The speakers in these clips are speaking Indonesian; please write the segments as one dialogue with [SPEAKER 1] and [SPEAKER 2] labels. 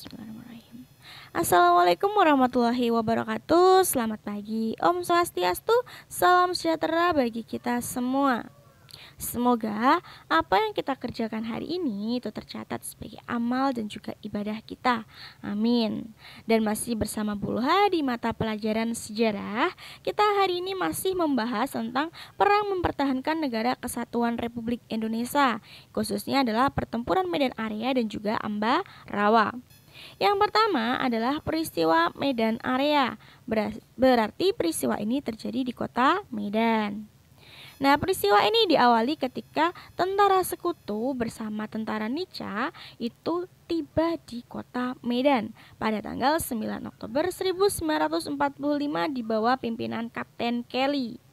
[SPEAKER 1] Bismillahirrahmanirrahim. Assalamualaikum warahmatullahi wabarakatuh. Selamat pagi, Om Swastiastu, salam sejahtera bagi kita semua. Semoga apa yang kita kerjakan hari ini itu tercatat sebagai amal dan juga ibadah kita. Amin. Dan masih bersama Bu Luha di mata pelajaran sejarah, kita hari ini masih membahas tentang perang mempertahankan negara kesatuan Republik Indonesia. Khususnya adalah pertempuran Medan Area dan juga Ambarawa. Yang pertama adalah peristiwa Medan Area. Berarti peristiwa ini terjadi di kota Medan. Nah, peristiwa ini diawali ketika tentara sekutu bersama tentara Nica itu tiba di kota Medan pada tanggal 9 Oktober 1945 di bawah pimpinan Kapten Kelly.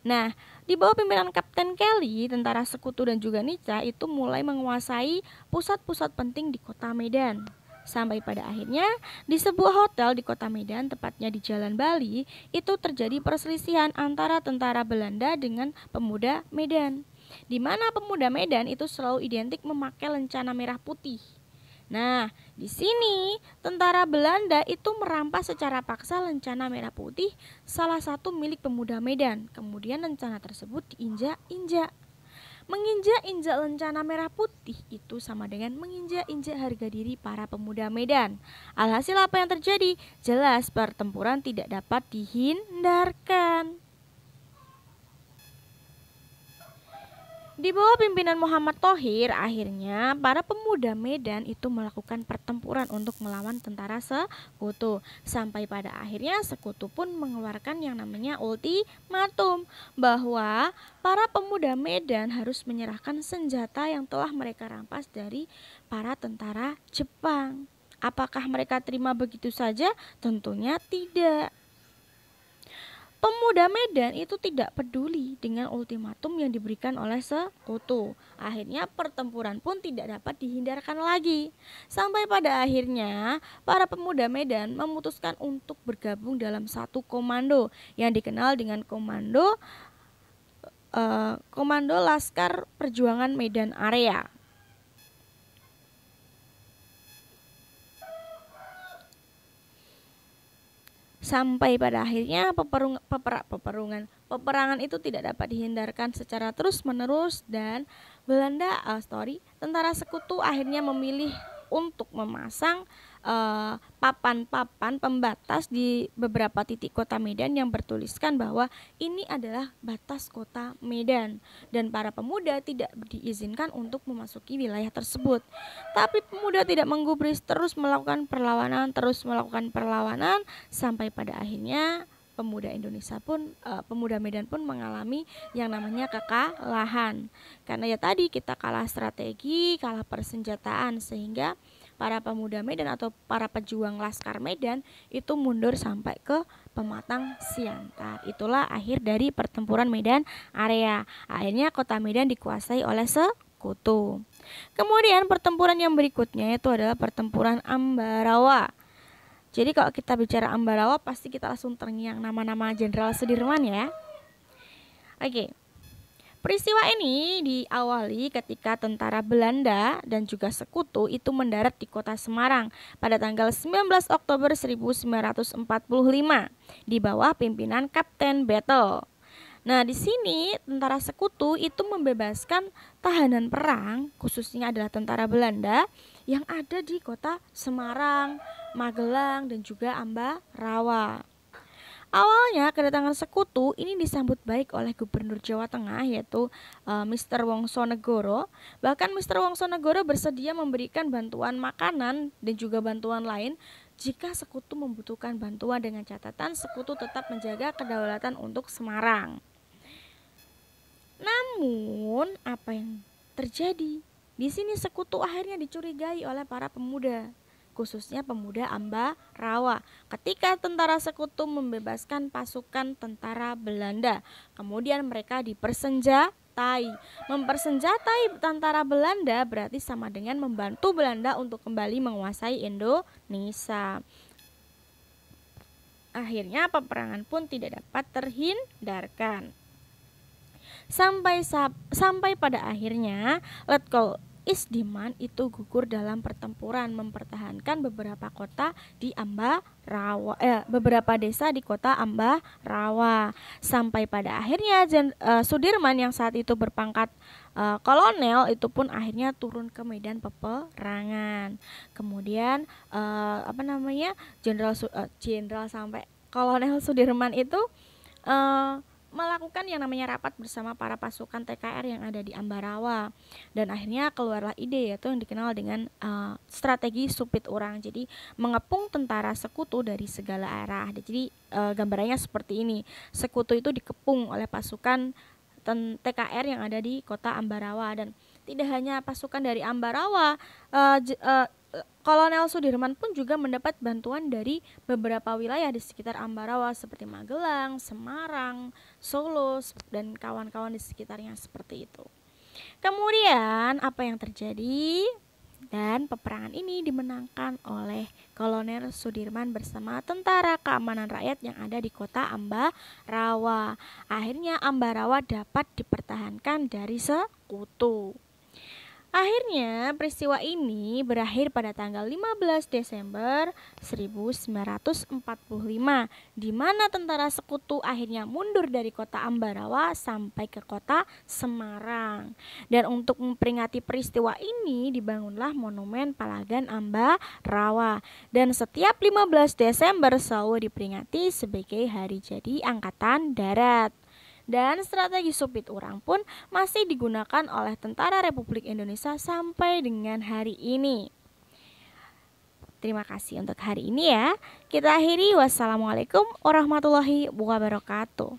[SPEAKER 1] Nah, di bawah pimpinan Kapten Kelly, tentara sekutu dan juga Nica itu mulai menguasai pusat-pusat penting di kota Medan. Sampai pada akhirnya di sebuah hotel di kota Medan, tepatnya di Jalan Bali, itu terjadi perselisihan antara tentara Belanda dengan pemuda Medan, di mana pemuda Medan itu selalu identik memakai lencana merah putih. Nah, di sini tentara Belanda itu merampas secara paksa lencana merah putih, salah satu milik pemuda Medan. Kemudian lencana tersebut diinjak-injak. Menginjak-injak lencana merah putih itu sama dengan menginjak-injak harga diri para pemuda Medan. Alhasil apa yang terjadi? Jelas pertempuran tidak dapat dihindarkan. Di bawah pimpinan Muhammad Thohir, akhirnya para pemuda Medan itu melakukan pertempuran untuk melawan tentara sekutu. Sampai pada akhirnya sekutu pun mengeluarkan yang namanya ultimatum bahwa para pemuda Medan harus menyerahkan senjata yang telah mereka rampas dari para tentara Jepang. Apakah mereka terima begitu saja? Tentunya tidak. Pemuda Medan itu tidak peduli dengan ultimatum yang diberikan oleh sekutu. Akhirnya pertempuran pun tidak dapat dihindarkan lagi. Sampai pada akhirnya para pemuda Medan memutuskan untuk bergabung dalam satu komando yang dikenal dengan Komando Laskar Perjuangan Medan Area. Sampai pada akhirnya peperangan itu tidak dapat dihindarkan secara terus-menerus dan tentara sekutu akhirnya memilih untuk memasang papan-papan pembatas di beberapa titik kota Medan yang bertuliskan bahwa ini adalah batas kota Medan dan para pemuda tidak diizinkan untuk memasuki wilayah tersebut. Tapi pemuda tidak menggubris, terus melakukan perlawanan sampai pada akhirnya pemuda Medan pun mengalami yang namanya kekalahan. Karena ya tadi kita kalah strategi, kalah persenjataan, sehingga para pemuda Medan atau para pejuang Laskar Medan itu mundur sampai ke Pematang Siantar. Itulah akhir dari pertempuran Medan Area. Akhirnya kota Medan dikuasai oleh sekutu. Kemudian pertempuran yang berikutnya itu adalah pertempuran Ambarawa. Jadi kalau kita bicara Ambarawa pasti kita langsung terngiang nama-nama Jenderal Sudirman ya. Oke. Peristiwa ini diawali ketika tentara Belanda dan juga sekutu itu mendarat di kota Semarang pada tanggal 19 Oktober 1945 di bawah pimpinan Kapten Battle. Nah, di sini tentara sekutu itu membebaskan tahanan perang, khususnya adalah tentara Belanda yang ada di kota Semarang, Magelang dan juga Ambarawa. Awalnya kedatangan sekutu ini disambut baik oleh Gubernur Jawa Tengah yaitu Mr. Wongsonegoro. Bahkan Mr. Wongsonegoro bersedia memberikan bantuan makanan dan juga bantuan lain jika sekutu membutuhkan bantuan, dengan catatan sekutu tetap menjaga kedaulatan untuk Semarang. Namun apa yang terjadi? Di sini sekutu akhirnya dicurigai oleh para pemuda, khususnya pemuda Ambarawa, ketika tentara sekutu membebaskan pasukan tentara Belanda. Kemudian mereka dipersenjatai. Mempersenjatai tentara Belanda berarti sama dengan membantu Belanda untuk kembali menguasai Indonesia. Akhirnya peperangan pun tidak dapat terhindarkan. Sampai pada akhirnya Isdiman itu gugur dalam pertempuran mempertahankan beberapa kota di beberapa desa di kota Ambarawa. Sampai pada akhirnya Sudirman yang saat itu berpangkat kolonel itu pun akhirnya turun ke medan peperangan. Kemudian jenderal sampai kolonel Sudirman itu melakukan yang namanya rapat bersama para pasukan TKR yang ada di Ambarawa, dan akhirnya keluarlah ide yaitu yang dikenal dengan strategi supit urang. Jadi mengepung tentara sekutu dari segala arah. Jadi gambarannya seperti ini, sekutu itu dikepung oleh pasukan TKR yang ada di kota Ambarawa, dan tidak hanya pasukan dari Ambarawa, Kolonel Sudirman pun juga mendapat bantuan dari beberapa wilayah di sekitar Ambarawa seperti Magelang, Semarang, Solo, dan kawan-kawan di sekitarnya seperti itu. Kemudian apa yang terjadi? Dan peperangan ini dimenangkan oleh Kolonel Sudirman bersama Tentara Keamanan Rakyat yang ada di kota Ambarawa. Akhirnya Ambarawa dapat dipertahankan dari sekutu. Akhirnya peristiwa ini berakhir pada tanggal 15 Desember 1945, di mana tentara sekutu akhirnya mundur dari kota Ambarawa sampai ke kota Semarang. Dan untuk memperingati peristiwa ini dibangunlah Monumen Palagan Ambarawa. Dan setiap 15 Desember selalu diperingati sebagai hari jadi Angkatan Darat. Dan strategi supit urang pun masih digunakan oleh Tentara Republik Indonesia sampai dengan hari ini. Terima kasih untuk hari ini ya. Kita akhiri. Wassalamualaikum warahmatullahi wabarakatuh.